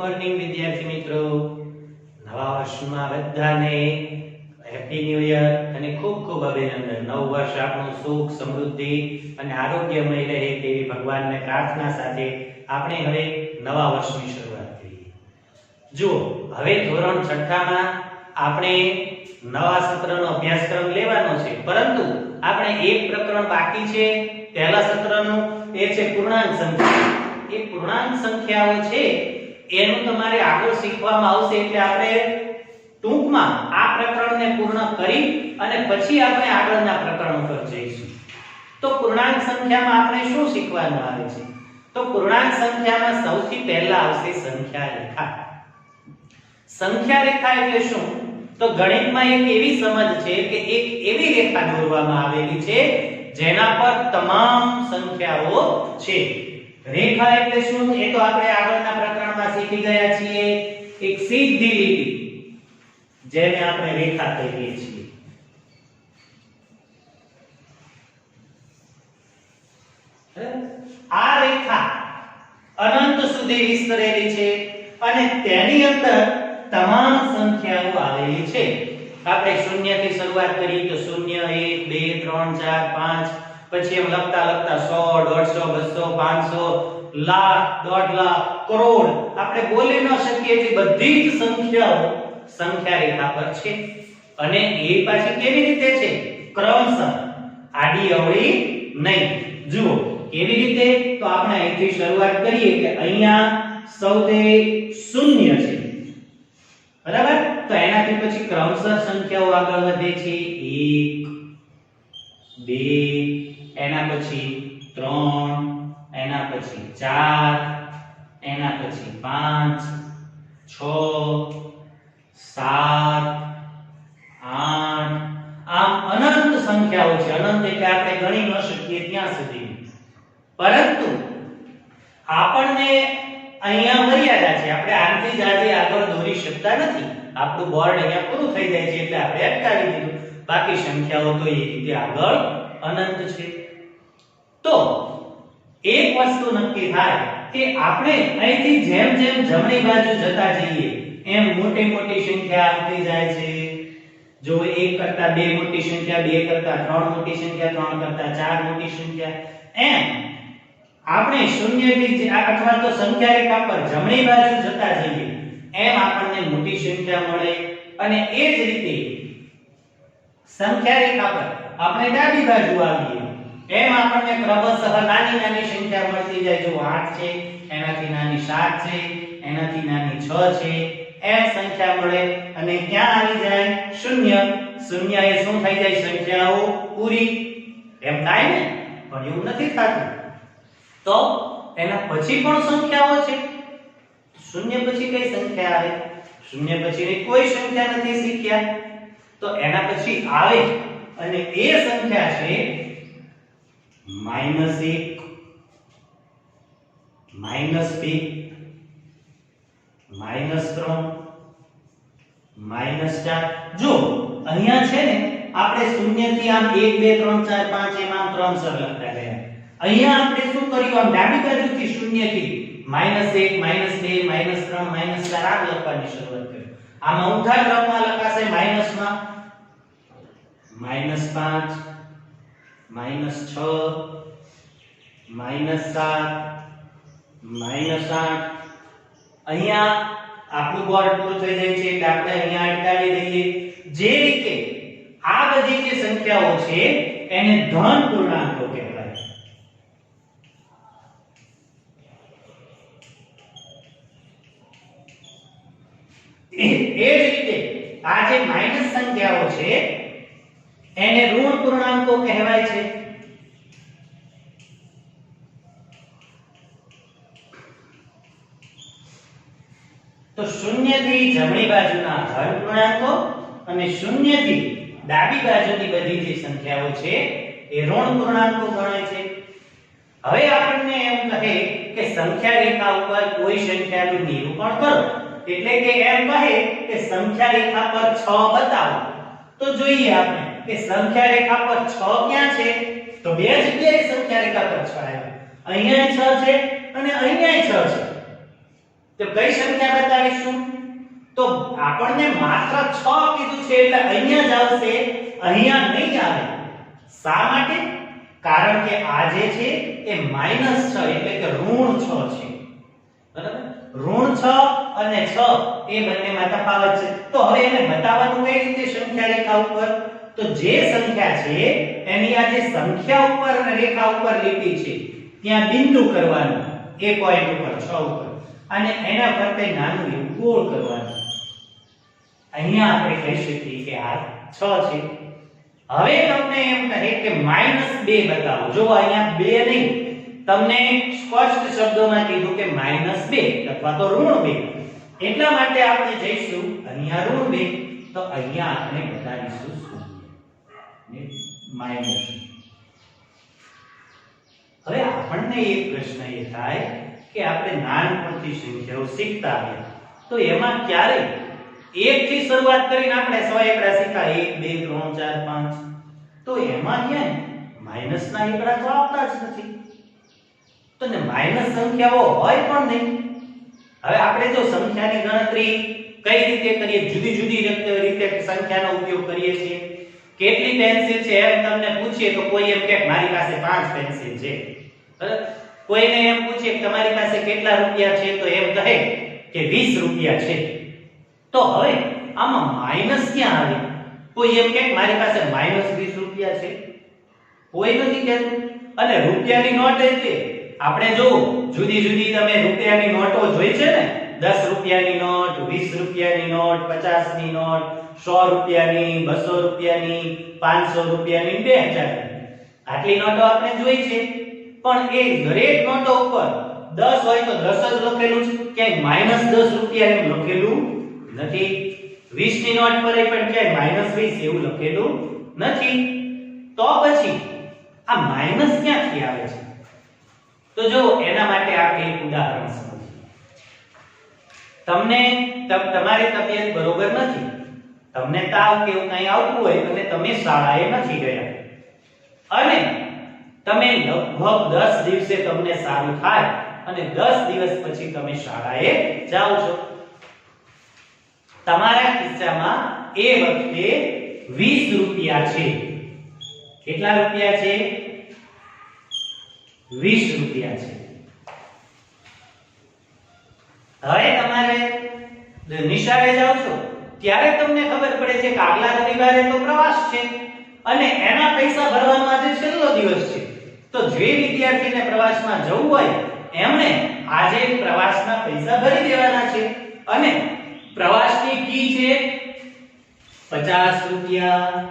Morning વિદ્યાર્થી મિત્રો, નવા વર્ષમાં બધાને હેપી ન્યૂ યર અને ખૂબ ખૂબ અભિનંદન। નવું વર્ષ આપણું સુખ સમૃદ્ધિ અને આરોગ્યમય રહે તેવી ભગવાનને પ્રાર્થના સાથે આપણે હવે નવા વર્ષની શરૂઆત કરીએ। જુઓ, હવે ધોરણ 6માં આપણે નવા સત્રનો અભ્યાસક્રમ લેવાનો છે, પરંતુ આપણે એક પ્રકરણ બાકી છે પહેલા સત્રનું, એ છે પૂર્ણાંક સંખ્યા। એ પૂર્ણાંક સંખ્યાઓ છે એનું તમારે આગળ શીખવામાં આવશે, એટલે આપણે ટૂંકમાં આ પ્રકરણને પૂર્ણ કરી અને પછી આપણે આગળના પ્રકરણ પર જઈશું। તો પૂર્ણાંક સંખ્યામાં આપણે શું શીખવાનું આવે છે? તો પૂર્ણાંક સંખ્યામાં સૌથી પહેલા આવશે સંખ્યા રેખા। સંખ્યા રેખા એટલે શું? તો ગણિતમાં એક એવી સમજ છે કે એક એવી રેખા દોરવામાં આવેલી છે જેના પર તમામ સંખ્યાઓ છે। રેખા એટલે શું એ તો આપણે આગળના પ્રકરણમાં શીખી ગયા છીએ। એક સીધી લીટી જેને આપણે રેખા કહીએ છીએ। આ રેખા અનંત સુધી વિસ્તરેલી છે અને તેની અંદર તમામ સંખ્યાઓ આવેલી છે। આપણે શૂન્ય થી શરૂઆત કરી તો 0 1 2 3 4 5 પછી એમ લખતા લખતા 100 150 200 500 લાખ, દોઢ લાખ, કરોડ આપણે બોલી ન શકીએ એટલી બધી જ સંખ્યાઓ સંખ્યા રેખા પર છે। અને એ પાછી કેવી રીતે છે? ક્રમશઃ, આડી અવળી નહીં। જુઓ કેવી રીતે? તો આપણે અહીંથી શરૂઆત કરીએ કે અહીંયા સૌથી શૂન્ય છે, બરાબર? તો એનાથી પછી ક્રમશઃ સંખ્યાઓ આગળ વધે છે। 1 2 એના પછી 3 એના પછી 4 એના પછી 5 6 7 8 આમ અનંત સંખ્યાઓ છે। અનંત એટલે આપણે ગણી ન શકીએ ત્યાં સુધી, પરંતુ આપણને અહીંયા મર્યાદા છે, આપણે આનાથી જ આજે આગળ દોરી શકતા નથી। આપણું બોર્ડ અહીંયા પૂરું થઈ જાય છે એટલે આપણે અટકાવી દીધું, બાકી સંખ્યાઓ તો એ રીતે આગળ અનંત છે। તો એક વસ્તુ નક્કી થાય કે આપણે અહીંથી જેમ જેમ જમણી બાજુ જતા જઈએ એમ મોટી મોટી સંખ્યા આવતી જાય છે। જો 1 કરતા 2 મોટી સંખ્યા, 2 કરતા 3 મોટી સંખ્યા, 3 કરતા 4 મોટી સંખ્યા, એમ આપણે શૂન્યથી અથવા તો સંખ્યા રેખા પર જમણી બાજુ જતા જઈએ એમ આપણને મોટી સંખ્યા મળે। અને એ જ રીતે સંખ્યા રેખા પર આપણે ડાબી બાજુ આવીએ એમ આપણને ક્રમશઃ નાની નાની સંખ્યા મળતી જાય। જો 8 છે, એનાથી નાની 7 છે, એનાથી નાની 6 છે, એમ સંખ્યા મળે। અને ક્યાં આવી જાય? શૂન્ય। શૂન્ય એ શું થઈ જાય? સંખ્યાઓ પૂરી એમ થાય ને? પણ એવું નથી થતું। તો એના પછી પણ સંખ્યાઓ છે। શૂન્ય પછી કઈ સંખ્યા આવે? શૂન્ય પછીની કોઈ સંખ્યા નથી શીખ્યા, તો એના પછી આવે અને એ સંખ્યા છે -1 -2 -3 -4। જો અહીંયા છે ને આપણે શૂન્ય થી આમ 1 2 3 4 5 એમ આમ ક્રમશઃ લખતા ગયા। અહીંયા આપણે શું કર્યું? આમ ડાબી બાજુથી શૂન્ય થી -1 -2 -3 -4 આમ લખવાની શરૂઆત કરી। આમાં ઊંધા ક્રમમાં લખાશે માઈનસમાં -5 -6 -7 -8। અહીંયા આપણું બોર્ડ પૂરું થઈ જાય છે એટલે આપણે અહીંયા અટકાવી દઈએ। જે રીતે આ બધી જે સંખ્યાઓ છે એને ધન પૂર્ણાંકો કહેવાય। એ જ રીતે આ જે માઈનસ સંખ્યાઓ છે એને ઋણ પૂર્ણાંકો કહેવાય છે। તો શૂન્ય થી જમણી બાજુના ધન પૂર્ણાંકો અને શૂન્ય થી ડાબી બાજુની બધી જે સંખ્યાઓ છે એ ઋણ પૂર્ણાંકો ગણાય છે। હવે આપણને એમ કહે કે સંખ્યા રેખા ઉપર કોઈ સંખ્યાનું નિરૂપણ કરો, એટલે કે એમ કહે કે સંખ્યા રેખા પર 6 બતાવો। તો જોઈએ આપણે કે સંખ્યા રેખા પર 6 ક્યાં છે? તો બે જગ્યાએ સંખ્યા રેખા પર 6 આવ્યા। અહીંયા 6 છે અને અહીંયા 6 છે। તો કઈ સંખ્યા બતાવીશું? તો આપણને માત્ર 6 કીધું છે એટલે અહીંયા જ આવશે, અહીંયા નહીં આવે. શા માટે? કારણ કે આ જે છે એ -6 એટલે કે ઋણ 6 છે. બરાબર? ઋણ 6 અને 6 એ બંનેમાં તફાવત છે. તો હવે એને બતાવવાનું કઈ રીતે સંખ્યા રેખા ઉપર? તો જે સંખ્યા છે એની આ જે સંખ્યા ઉપર અને રેખા ઉપર લીટી છે ત્યાં બિંદુ કરવાનું, એ પોઈન્ટ ઉપર 6 ઉપર, અને એના ફરતે નાનું એવું ગોળ કરવાનું. અહીંયા આપણે કહી શકીએ કે આ 6 છે. હવે તમને એમ કહે કે -2 બતાવો. જો અહીંયા 2 નહીં, તમને સ્પષ્ટ શબ્દોમાં કીધું કે -2 અથવા તો ઋણ 2. એટલા માટે આપણે જઈશું અહીંયા ઋણ 2, તો અહીંયા આપણે બતાવીશું માઈનસ. હવે આપણને એક પ્રશ્ન એ થાય કે આપણે નાનપણથી સંખ્યાઓ શીખતા આવ્યા, તો એમાં ક્યારે 1 થી શરૂઆત કરીને આપણે 100 એકડા શીખા, 1 2 3 4 5, તો એમાં ક્યાં માઈનસના એકડા તો આવતા જ નથી. તો ને માઈનસ સંખ્યાઓ હોય પણ નહીં. હવે આપણે જો સંખ્યાની ગણતરી કઈ રીતે કરીએ, જુદી જુદી રીતે સંખ્યાનો ઉપયોગ કરીએ છીએ. કેટલી પેન્સિલ છે એમ તમને પૂછીએ તો કોઈ એમ કહે મારી પાસે 5 પેન્સિલ છે. બરાબર? કોઈને એમ પૂછીએ કે તમારી પાસે કેટલા રૂપિયા છે, તો એમ કહે કે 20 રૂપિયા છે. તો હવે આમાં માઈનસ ક્યાં આવે? કોઈ એમ કહે મારી પાસે -20 રૂપિયા છે, કોઈ નથી કહેતું. અને રૂપિયાની નોટ એટલે આપણે જો જુદી જુદી તમે રૂપિયાની નોટો જોઈ છે ને, 10 રૂપિયાની નોટ, 20 રૂપિયાની નોટ, 50 ની નોટ, 100 રૂપિયાની, 200 રૂપિયાની, 500 રૂપિયાની, 2000. આટલી નોટો આપણે જોઈ છે. પણ એ દરેક નોટો ઉપર 10 હોય તો 10 જ લખેલું છે, ક્યાંય -10 રૂપિયા એમ લખેલું નથી. 20 ની નોટ પર પણ ક્યાંય -20 એવું લખેલું નથી. તો પછી આ માઈનસ ક્યાંથી આવે છે? તો જો એના માટે આપણે એક ઉદાહરણ સમજીએ. તમને તમારી તબિયત બરોબર નથી, તમને તાવ કે એવું કંઈ આવતું હોય અને તમે શાળાએ નથી ગયા, અને તમે લગભગ 10 દિવસે તમને સારું થાય અને 10 દિવસ પછી તમે શાળાએ જાઓ છો. તમારા ખિસ્સામાં એ વખતે 20 રૂપિયા છે. કેટલા રૂપિયા છે? 20 રૂપિયા છે. હવે તમારે નિશાળે જાવ છો ત્યારે તમને ખબર પડે છે કે આગલા રવિવારે તો પ્રવાસ છે અને એના પૈસા ભરવાનો આજે છેલ્લો દિવસ છે. તો જે વિદ્યાર્થીને પ્રવાસમાં જવું હોય એમણે આજે પ્રવાસના પૈસા ભરી દેવાના છે, અને પ્રવાસની ફી છે 50 રૂપિયા.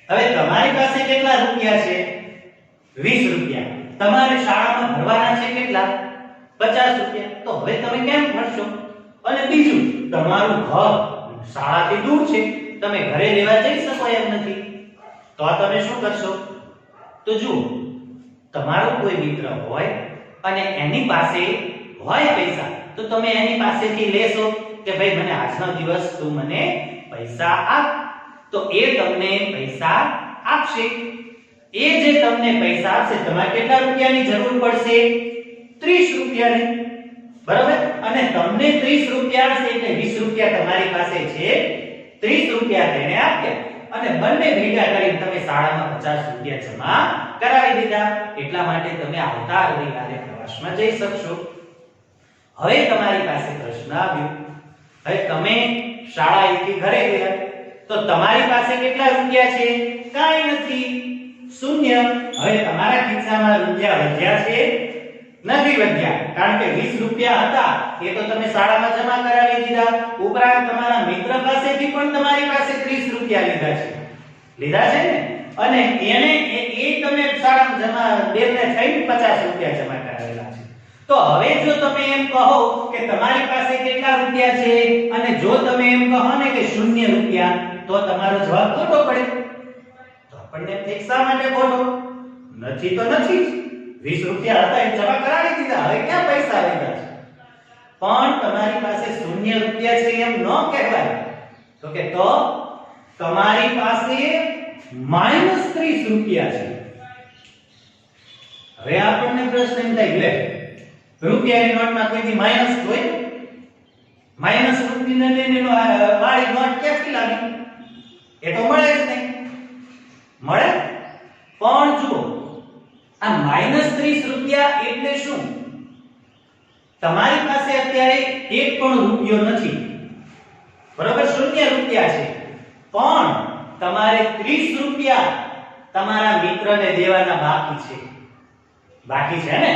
હવે તમારી પાસે કેટલા રૂપિયા છે? 20 રૂપિયા. તમારે શાળામાં ભરવાના છે કેટલા? 50 રૂપિયા. તો હવે તમે કેમ ભરશો? અને બીજું, તમારું ઘર શાળાથી દૂર છે, તમે ઘરે લેવા જઈ શકો એમ નથી. તો તમે શું કરશો? તો જુઓ, તમારો કોઈ મિત્ર હોય અને એની પાસે હોય પૈસા, તો તમે એની પાસેથી લેશો કે ભાઈ મને આજનો દિવસ તું મને પૈસા આપ. તો એ તમને પૈસા આપશે. એ જે તમને પૈસા આપશે, તમારે કેટલા રૂપિયાની જરૂર પડશે? 30 રૂપિયાની. બરાબર? અને તમને 30 રૂપિયા આપશે એટલે 20 રૂપિયા તમારી પાસે છે, 30 રૂપિયા તેને આપ્યા અને બંને ભેગા કરીને તમે શાળામાં 50 રૂપિયા જમા કરાવી દીધા. એટલા માટે તમે આવતા રવિવારે પ્રવાસમાં જઈ શકશો. હવે તમારી પાસે પ્રશ્ન આવ્યો, હવે તમે શાળાએથી ઘરે ગયા તો તમારી પાસે કેટલા રૂપિયા છે? કાંઈ નથી, શૂન્ય. હવે તમારા ખિસ્સામાં રૂપિયા વધ્યા છે? નથી વધ્યા, કારણ કે 20 રૂપિયા હતા એ તો તમે શાળામાં જમા કરાવી દીધા. ઉપરાંત તમારા મિત્ર પાસેથી પણ તમારી પાસે 30 રૂપિયા લીધા છે ને, અને એને એ તમે શાળામાં જમા બેને થઈને 50 રૂપિયા જમા કરાવેલા છે. તો હવે જો તમે એમ કહો કે તમારી પાસે કેટલા રૂપિયા છે અને જો તમે એમ કહો ને કે 0 રૂપિયા, તો તમારો જવાબ ખોટો પડે. તો આપણને શા માટે ખોટો? નથી તો નથી જ. 20 રૂપિયા હતા એ જમા કરાવી દીધા, હવે ક્યાં પૈસા લીધા છે? પણ તમારી પાસે 0 રૂપિયા છે એમ ન કહેવાય. તો કે તો તમારી પાસે -30 રૂપિયા છે. હવે આપણને પ્રશ્ન એમ થાય, લે રૂપિયાની નોટમાં કોઈથી માઈનસ હોય? માઈનસ રૂપિયાની વાળી નોટ ક્યાંથી લાવી? એ તો મળે જ નહીં. મળે? પણ જુઓ, આ -30 રૂપિયા એટલે શું? તમારી પાસે અત્યારે એક પણ રૂપિયો નથી, બરોબર? 0 રૂપિયા છે, પણ તમારે 30 રૂપિયા તમારા મિત્રને દેવાના બાકી છે. બાકી છે ને?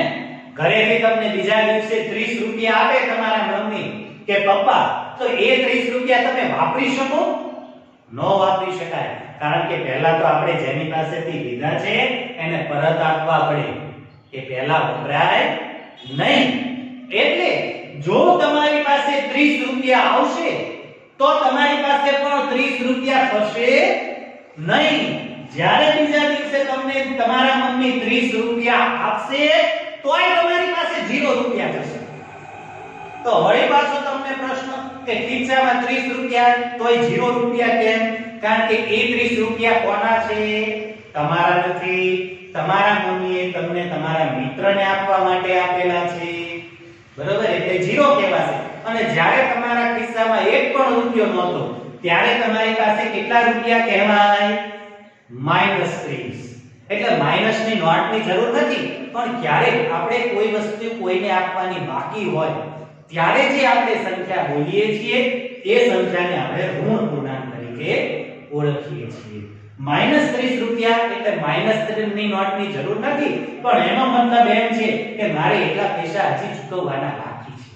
ઘરેથી તમને બીજા દિવસે 30 રૂપિયા આપે તમારા મમ્મી કે પપ્પા, તો એ 30 રૂપિયા તમે વાપરી શકો? ન વાપરી શકાય, કારણ કે પહેલા તો આપણે જેની પાસેથી લીધા છે એને પરત આપવા પડે. એ પહેલા વપરાય નહીં. એટલે જો તમારી પાસે 30 રૂપિયા આવશે તો તમારી પાસે પણ 30 રૂપિયા થશે નહીં. જ્યારે બીજા દિવસે તમને તમારા મમ્મી 30 રૂપિયા આપશે તોય તમારી પાસે 0 રૂપિયા થશે. તો વળી પાછો તમને પ્રશ્ન કે ખીચામાં 30 રૂપિયા તોય 0 રૂપિયા કેમ? કારણ કે એ 30 રૂપિયા કોના છે? તમારા નથી. તમારા મમ્મીએ તમને તમારા મિત્રને આપવા માટે આપેલા છે, બરોબર? એટલે 0 કહેવાશે. અને જ્યારે તમારા ખિસ્સામાં એક પણ રૂપિયો નહોતો ત્યારે તમારી પાસે કેટલા રૂપિયા કહેવાય? -30. એટલે માઈનસની નોટની જરૂર નથી, પણ ક્યારેક આપણે કોઈ વસ્તુ કોઈને આપવાની બાકી હોય ત્યારે જે આપણે સંખ્યા બોલીએ છીએ એ સંખ્યાને આપણે ઋણ પૂર્ણાંક તરીકે ઓળખીએ છીએ. -30 રૂપિયા એટલે -3 ની નોટની જરૂર નથી, પણ એનો મતલબ એમ છે કે મારે એટલા પૈસા હજી ચૂકવવાના બાકી છે.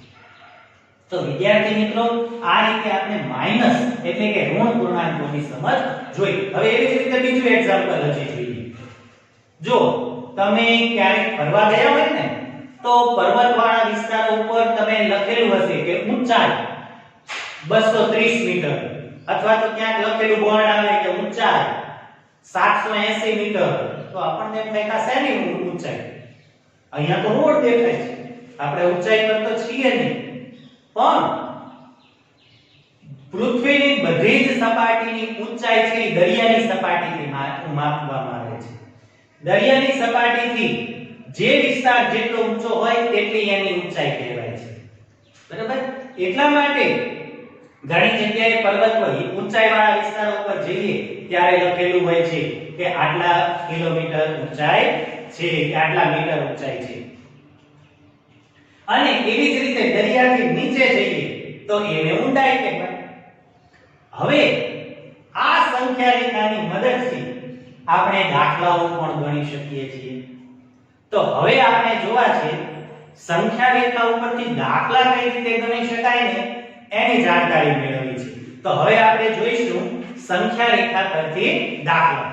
તો વિદ્યાર્થી મિત્રો, આ રીતે આપણે માઈનસ એટલે કે ઋણ પૂર્ણાંકોની સમજ જોઈ. હવે એવી જ રીતે બીજું એક્ઝામ્પલ હજી જોઈએ. જો તમે ક્યારેક ફરવા ગયા હોય ને, તો પર્વતવાળા વિસ્તારો ઉપર તમે લખેલું હશે કે ઊંચાઈ 230 મીટર, અથવા તો ક્યાંક લખેલું બોર્ડ આવે કે ઊંચાઈ 780 મીટર. તો આપણને એમ થાય કે શેની ઊંચાઈ? અહીંયા તો રોડ દેખાય છે, આપણે ઊંચાઈ પર તો છીએ નહીં. પણ પૃથ્વીની બધી જ સપાટીની ઊંચાઈ છે એ દરિયાની સપાટીથી માપવામાં આવે છે. દરિયાની સપાટીથી જે વિસ્તાર જેટલો ઊંચો હોય તેટલી એની ઊંચાઈ કહેવાય છે, બરાબર? એટલા માટે ઘણી જગ્યાએ પર્વત પર ઊંચાઈવાળા વિસ્તારો પર જઈએ ત્યારે લખેલું હોય છે કે આટલા કિલોમીટર ઊંચાઈ છે, કે આટલા મીટર ઊંચાઈ છે. અને એવી જ રીતે દરિયાથી નીચે જઈએ તો એને ઊંડાઈ કહેવાય. હવે આ સંખ્યા રેખાની મદદથી આપણે દાખલાઓ પણ ગણી શકીએ છીએ. તો હવે આપણે જોવા છે સંખ્યા રેખા ઉપરથી દાખલા કઈ રીતે ગણી શકાય ને એની જાણકારી મેળવવી છે. તો હવે આપણે જોઈશું સંખ્યા રેખા પરથી દાખલા.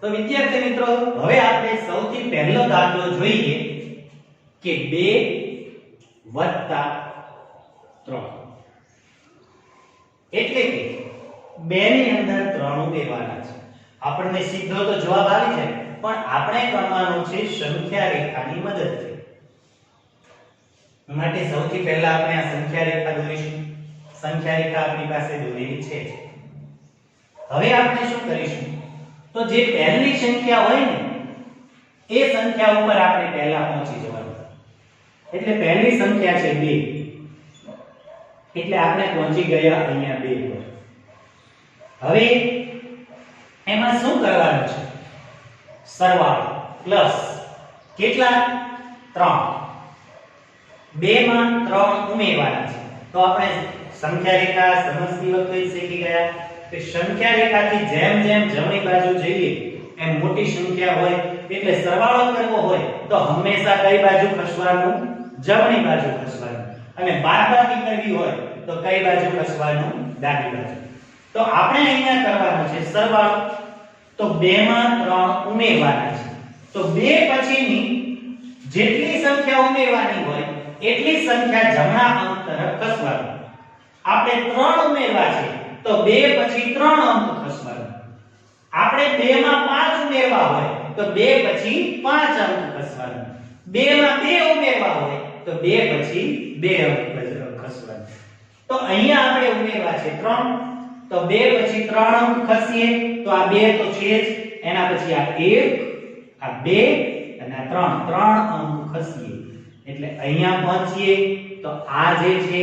તો વિદ્યાર્થી મિત્રો, હવે આપણે સૌથી પહેલો દાખલો જોઈએ કે 2 + 3. એટલે કે 2 ની અંદર 3 ઉમેરવાના છે. આપણને સીધો તો જવાબ આવી જાય, પણ આપણે કરવાનું છે સંખ્યા રેખાની મદદથી. માટે સૌથી પહેલા આપણે આ સંખ્યા રેખા દોરીશું. સંખ્યા રેખા આપણી પાસે દોરેલી છે. હવે આપણે શું કરીશું? તો જે પહેલી સંખ્યા હોય ને એ સંખ્યા ઉપર આપણે પહેલા પહોંચી જવાનું. એટલે પહેલી સંખ્યા છે 2, એટલે આપણે પહોંચી ગયા અહીંયા 2 પર. હવે એમાં શું કરવાનું છે? સરવાળો પ્લસ કેટલા? 3. 2 માં 3 ઉમેરવાના છે. તો આપણે સંખ્યા રેખા સમજતી વખતે શીખી ગયા કે સંખ્યા રેખાથી જેમ જેમ જમણી બાજુ જઈએ એમ મોટી સંખ્યા હોય એટલે સરવાળો કરવો હોય તો હંમેશા કઈ બાજુ ખસવાનું? જમણી બાજુ ખસવાનું. અને બાદબાકી કરવી હોય તો કઈ બાજુ ખસવાનું? ડાબી બાજુ. તો આપણે અહીંયા કરવાનું છે સરવાળો. તો 2 માં 3 ઉમેરવાના છે. તો 2 પછીની જેટલી સંખ્યા ઉમેરવાની હોય એટલી સંખ્યા જમણા અંક તરફ ખસવાનું. આપણે 3 ઉમેરવા છે તો 2 પછી 3 અંક ખસવાનું. આપણે 2 માં 5 ઉમેરવા હોય તો 2 પછી 5 અંક ખસવાનું. 2 માં 2 ઉમેરવા હોય તો 2 પછી 2 અંક ખસવાનું. તો અહીંયા આપણે ઉમેરવા છે 3, તો 2 પછી 3 અંક ખસીએ તો આ 2 તો છે જ, એના પછી આ 1 આ 2 અને આ 3 ત્રણ અંક ખસીએ એટલે અહીંયા પહોંચીએ તો આ જે છે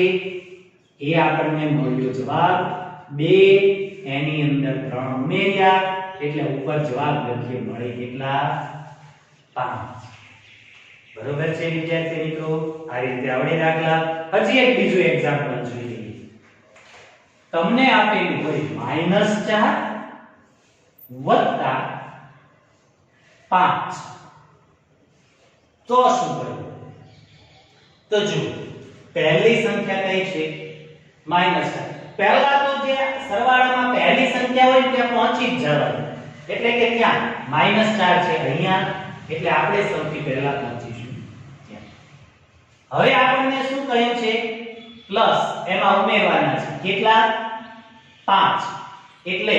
એ આપણને મળ્યો જવાબ 2 એની અંદર 3 ઉમેર્યા એટલે ઉપર જવાબ લખીએ મળે કેટલા 5 બરોબર છે વિદ્યાર્થી મિત્રો આ રીતે આવડે દાખલા હજી એક બીજું એક્ઝામ્પલ જોઈ લઈએ તમને આપેલું હોય -4 વત્તા 5 તો શું કરવું તો જો પહેલી સંખ્યા કઈ છે -4 પહેલા તો જે સરવાળામાં પહેલી સંખ્યા હોય ત્યાં પહોંચી જ જવાનું એટલે કે ત્યાં -4 છે અહીંયા એટલે આપણે સૌથી પહેલા પહોંચીશું ત્યાં હવે આપણને શું કહ્યું છે પ્લસ એમાં ઉમેરવાના છે કેટલા 5 એટલે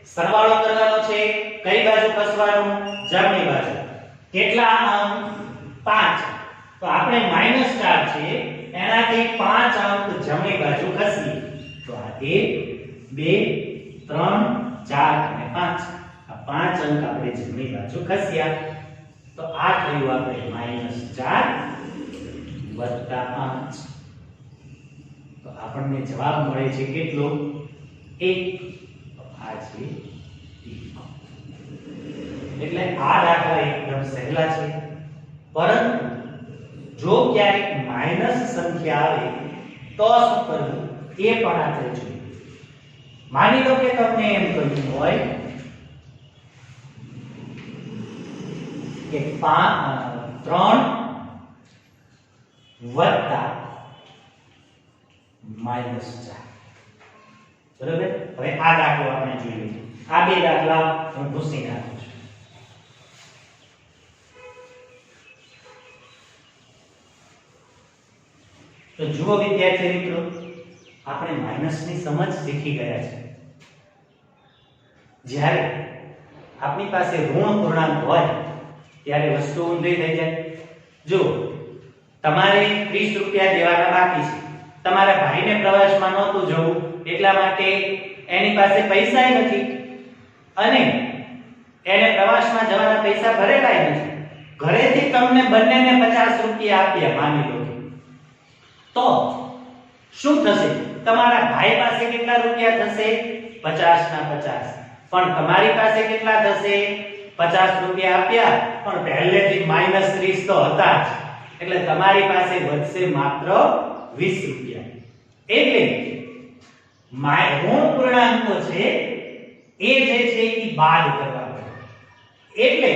સરવાળો કરવાનો છે કઈ બાજુ ખસવાનું જમણી બાજુ કેટલા અંક 5 તો આપણે -4 છે એનાથી 5 અંક જમણી બાજુ ખસીએ તો આ 1 2 3 4 અને 5 આ 5 અંક આપણે જમણી બાજુ ખસ્યા તો આ થયું આપણે -4 વત્તા 5 તો આપણને જવાબ મળે છે કેટલો 1 તો આ છે 1 એટલે આ દાખલા એકદમ સહેલા છે પરંતુ જો ક્યારેક માઈનસ સંખ્યા આવે તો શું કરવું એ પણ આપણે જોઈએ માની લો કે તમને એમ કહ્યું હોય કે 3 વત્તા -4 બરોબર હવે આ દાખલો આપણે જોઈ લઈએ આ બે દાખલા હું ભૂસી નાખું છું તો જુઓ વિદ્યાર્થી મિત્રો આપણે માઈનસની સમજ શીખી ગયા છે જ્યારે આપણી પાસે ઋણ પૂર્ણાંક હોય ત્યારે વસ્તુ ઊંધી થઈ જાય જો તમારે 30 રૂપિયા દેવાના બાકી છે તમારા ભાઈને પ્રવાસમાં નહોતું જવું એટલા માટે એની પાસે પૈસાય નથી અને એને પ્રવાસમાં જવાના પૈસા ભરેલાય નથી ઘરેથી તમને બંનેને 50 રૂપિયા આપ્યા માની લો તો શું થશે તમારા ભાઈ પાસે કેટલા રૂપિયા થશે 50 ના 50 પણ તમારી પાસે કેટલા થશે 50 રૂપિયા આપ્યા પણ પહેલેથી -30 તો હતા જ એટલે તમારી પાસે વધશે માત્ર 20 રૂપિયા એટલે ઋણ પૂર્ણાંકો છે એ જે છે એ બાદ કરવા પડે એટલે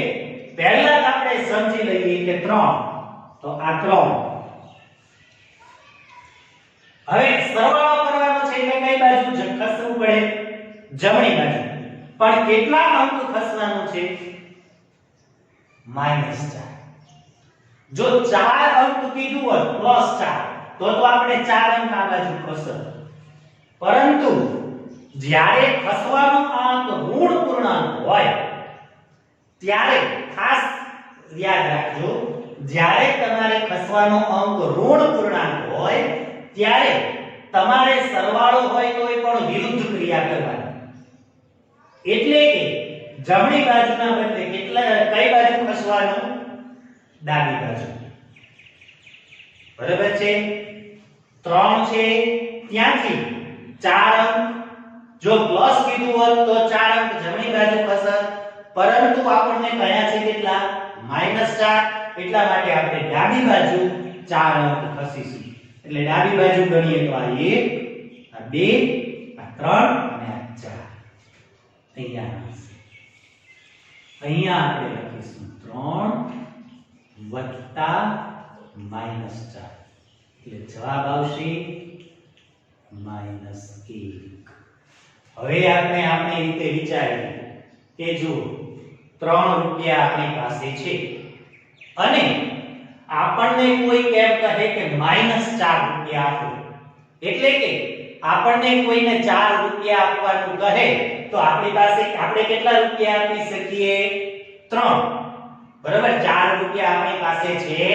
પહેલા જ આપણે સમજી લઈએ કે 3 તો આ 3 હવે સરવાળો કરવાનો છે એટલે કઈ બાજુ ખસવું પડે જમણી બાજુ પણ કેટલા અંક ખસવાનું છે -4 જો 4 અંક કીધું હોત +4 તો આપણે 4 અંક આ બાજુ ખસત પરંતુ જ્યારે ખસવાનો અંક ઋણ પૂર્ણાંક હોય ત્યારે ખાસ યાદ રાખજો જ્યારે તમારે ખસવાનો અંક ઋણ પૂર્ણાંક હોય ત્યારે તમારે સરવાળો હોય તો એ પણ વિરુદ્ધ ક્રિયા કરવાની એટલે કે જમણી બાજુના બદલે કેટલા કઈ બાજુ ખસવાનું ડાબી બાજુ બરાબર છે 3 છે ત્યાંથી 4 અંક જો પ્લસ કીધું હોત તો 4 અંક જમણી બાજુ ખસત પરંતુ આપણને કયા છે કેટલા -4 એટલા માટે આપણે ડાબી બાજુ 4 અંક ખસીશું એટલે ડાબી બાજુ ગણીએ તો આ 1 આ 2 આ 3 અને આ 4 અહીંયા આપણે લખીશું 3 વત્તા -4 એટલે જવાબ આવશે -1 હવે આપણે આપણી રીતે વિચારીએ કે જો 3 રૂપિયા આપણી પાસે છે અને આપણને કોઈ કેમ કહે કે -4 રૂપિયા આપો એટલે કે આપણને કોઈને 4 રૂપિયા આપવાનું કહે તો આપણી પાસે આપણે કેટલા રૂપિયા આપી શકીએ 3 બરાબર 4 રૂપિયા આપણી પાસે છે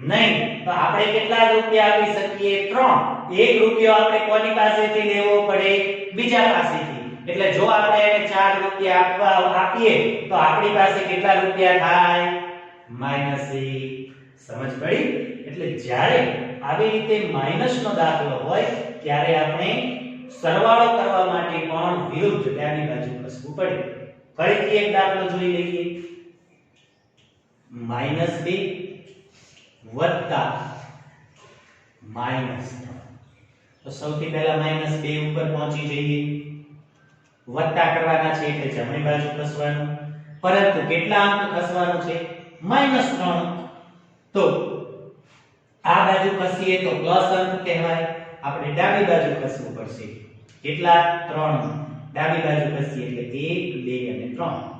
નહીં તો આપણે કેટલા રૂપિયા આપી શકીએ 3 1 રૂપિયો આપણે કોની પાસેથી લેવો પડે બીજા પાસેથી એટલે જો આપણે એને 4 રૂપિયા આપીએ તો આપણી પાસે કેટલા રૂપિયા થાય -1 સમજ પડી એટલે જ્યારે આવી રીતે માઈનસનો દાખલો હોય ત્યારે આપણે સરવાળો કરવા માટે પણ વિરુદ્ધ ડાબી બાજુ ખસવું પડે ફરીથી એક દાખલો જોઈ લઈએ -2 વત્તા -3 તો સૌથી પહેલા -2 ઉપર પહોંચી જઈએ વત્તા કરવાના છે એટલે જમણી બાજુ ખસવાનું પરંતુ કેટલા અંક ખસવાનું છે -3 તો આ બાજુ ખસીએ તો પ્લસ અંક કહેવાય આપણે ડાબી બાજુ ખસવું પડશે કેટલા 3 ડાબી બાજુ ખસીએ એટલે 1 2 અને 3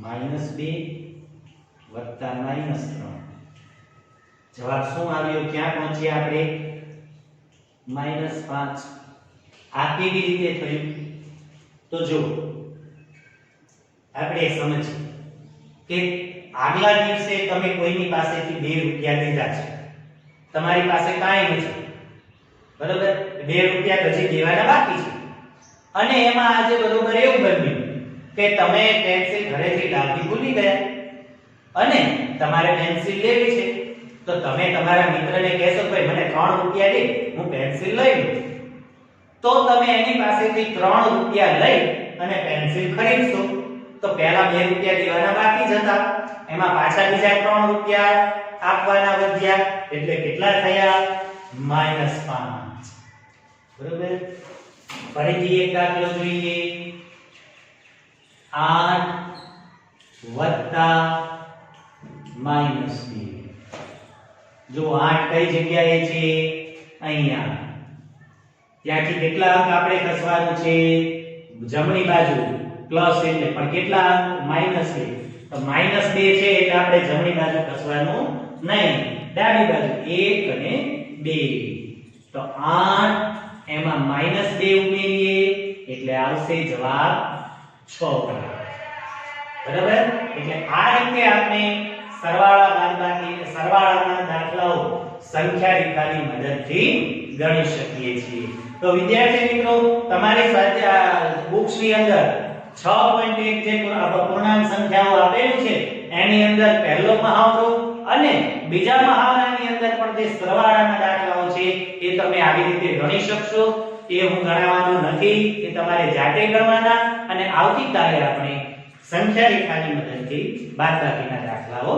-2 વત્તા -3 જવાબ શું આવ્યો ક્યાં પહોંચ્યા આપણે -5 આ કેવી રીતે થયું તો જો આપણે સમજીએ કે આગલા દિવસે તમે કોઈની પાસેથી 2 રૂપિયા લીધા છે તમારી પાસે કાંઈ નથી બરોબર 2 રૂપિયા હજી દેવાના બાકી છે અને એમાં આજે બરોબર એવું બન્યું કે તમે પેન્સિલ ઘરેથી લાવવી ભૂલી ગયા અને તમારે પેન્સિલ લેવી છે તો તમે તમારા મિત્રને કહેશો ભાઈ મને 3 રૂપિયા દે હું પેન્સિલ લઈ લઉં તો તમે એની પાસેથી 3 રૂપિયા લઈ અને પેન્સિલ ખરીદશો તો પહેલા 2 રૂપિયા દેવાના બાકી જ હતા એમાં પાછા બીજા 3 રૂપિયા આપવાના વધ્યા એટલે કેટલા થયા -5 બરોબર ફરીથી એક દાખલો જોઈએ 8 વત્તા -2 જો 8 કઈ જગ્યાએ છે અહીંયા ત્યાંથી કેટલા અંક આપણે ખસવાનું છે જમણી બાજુ પ્લસ એટલે પણ કેટલા અંક -2 તો -2 છે એટલે આપણે જમણી બાજુ ખસવાનું નહીં ડાબી બાજુ 1 અને 2 તો 8 એમાં -2 ઉમેરીએ એટલે આવશે જવાબ 6 બરાબર એટલે આ રીતે આપણે સરવાળા બાદબાકી સરવાળાના દાખલાઓ સંખ્યા રેખાની મદદથી ગણી શકીએ છીએ તો વિદ્યાર્થી મિત્રો તમારી સાથે બુક્સ ની અંદર 6.1 જે પૂર્ણાંક સંખ્યાઓ આપેલી છે એની અંદર પહેલો મહાવરો અને બીજા મહાવરાની અંદર પણ જે સરવાળાના દાખલાઓ છે એ તમે આવી રીતે ગણી શકશો એ હું ગણાવવાનો નથી એ તમારે જાતે ગણવાના અને આવતીકાલે આપણે સંખ્યા રેખાની મદદથી બાદબાકીના દાખલાઓ